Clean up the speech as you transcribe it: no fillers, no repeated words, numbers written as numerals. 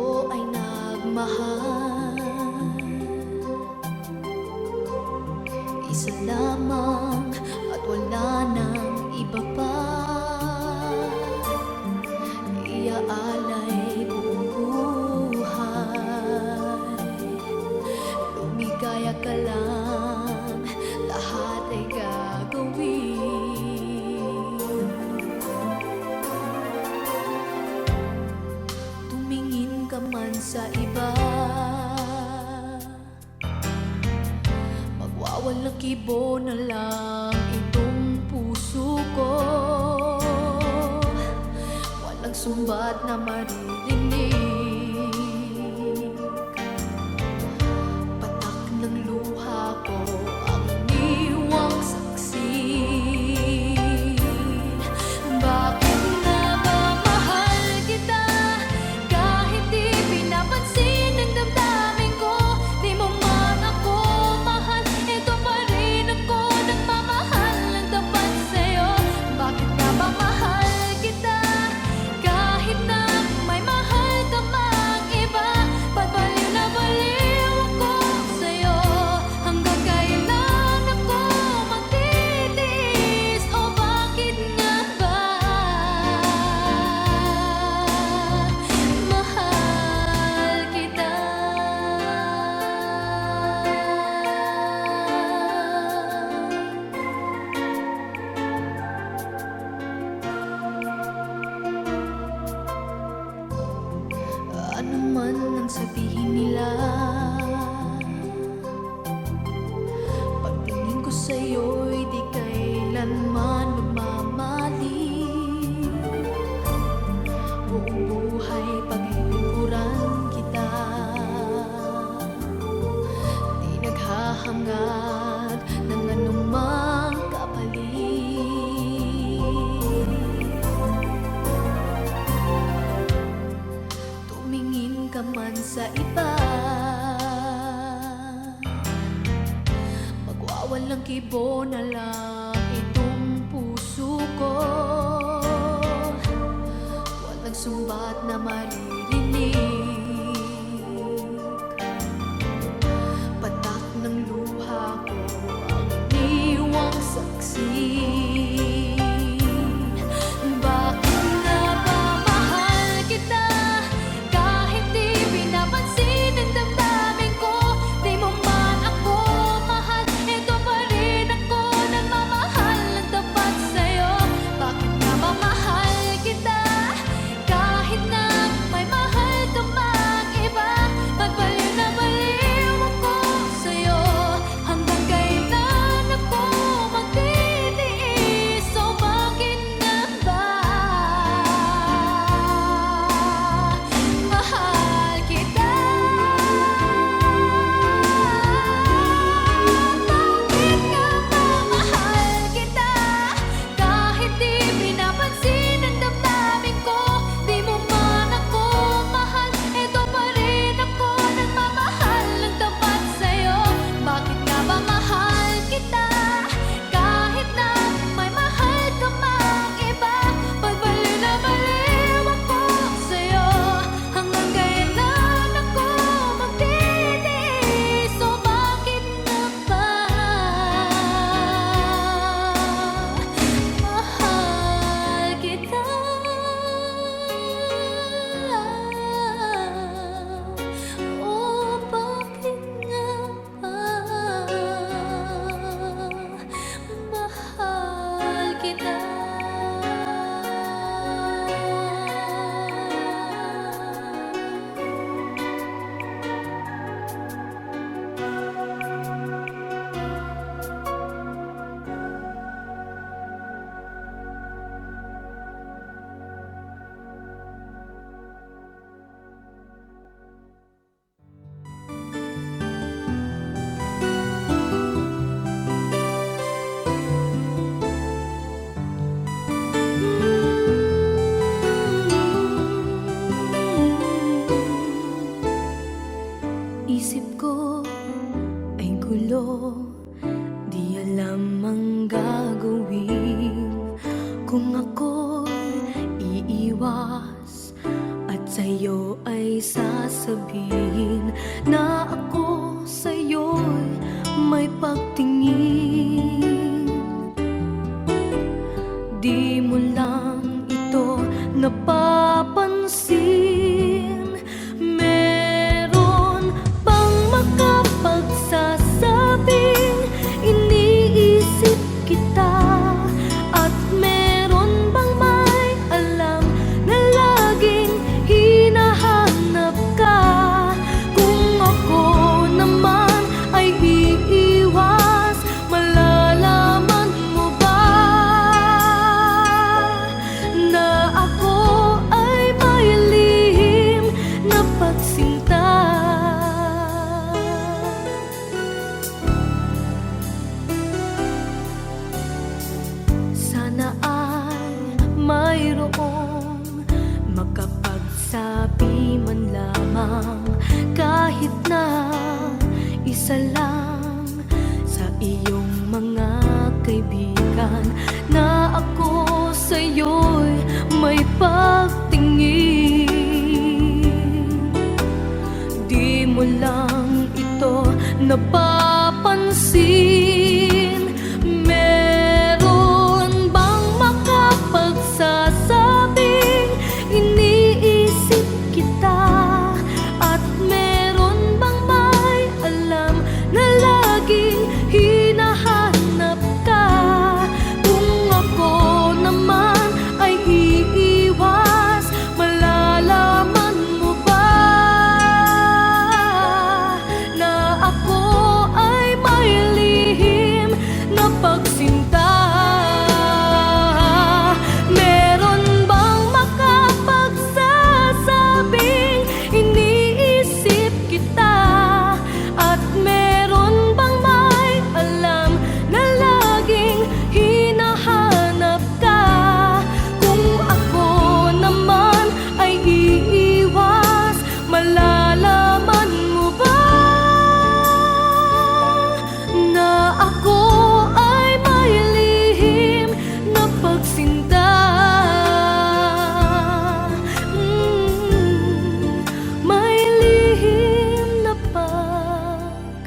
ko ay nagmahal, isa lamang at wala nang iba pa. Iaalay buong buhay, lumigaya ka lang, lahat ay gagawin. Tumingin ka man sa iba, magwawalang kibo na lang itong puso ko. Walang sumbat na maririnig, patak ng luha ko ang iniwang saksi. Bakit nga ba mahal kita, kahit di pinapansin ng damdamin ko? Di mo man ako mahal, ito pa rin ako nagmamahal ng tapat sa'yo. Bakit nga ba mahal kita, kahit na may mahal ka mang iba? Ba't baliw na baliw ako sa'yo? Hanggang kailan ako magtitiis? O bakit nga ba mahal kita? Ano man ang sabihin nila, pagtingin ko sa'yo'y di kailanman magmamali. Buong buhay paglilingkuran kita, di naghahangad ng anumang kapalit. Tumingin ka man sa iba, magwawalang kibo na lang itong puso ko. Walang sumbat na maririnig, patak ng luha ko ang iniwang saksi. Bakit nga ba mahal kita, kahit di pinapansin ng damdamin ko? Di mo man ako mahal, ito pa rin ako nagmamahal ng tapat sa'yo. Bakit nga ba mahal kita, kahit na may mahal ka mang iba? Ba't baliw na baliw ako sa'yo? Hanggang kailan ako magtitiis? O bakit nga ba mahal kita? Bakit nga ba mahal kita, kahit di pinapansin ng damdamin ko? Di mo man ako mahal, ito pa rin ako nagmamahal ng tapat sa'yo. Bakit nga ba mahal kita, kahit na may mahal ka mang iba? Ba't baliw na baliw ako sa'yo? Hanggang kailan ako magtitiis? O bakit nga ba mahal kita? O bakit nga ba mahal kita? Isip ko ay gulo, di alam ang gagawin. Kung ako'y iiwas at sa'yo ay di sasabihin na ako sa'yo'y may pagtingin. Di mo lang ito napapansin. Meron bang makapagsasabing iniisip kita? At meron bang may alam na laging hinahanap ka? Kung ako naman ay iiwas, malalaman mo ba na ako ay may lihim na pagsinta? Sana ay mayroong makapagsabi man lamang, kahit na isa lang sa iyong mga kaibigan, na ako sa'yo'y may pagtingin. Di mo lang ito napapansin. Meron bang makapagsasabing iniisip kita? At meron bang may alam na laging hinahanap ka? Kung ako naman ay iiwas, malalaman mo ba na ako ay may lihim na pagsinta? Meron bang makapagsasabing iniisip kita? At meron bang may alam na laging hinahanap ka? Kung ako naman ay iiwas, malalaman mo ba na ako ay may lihim na pagsinta? May lihim na pagsinta.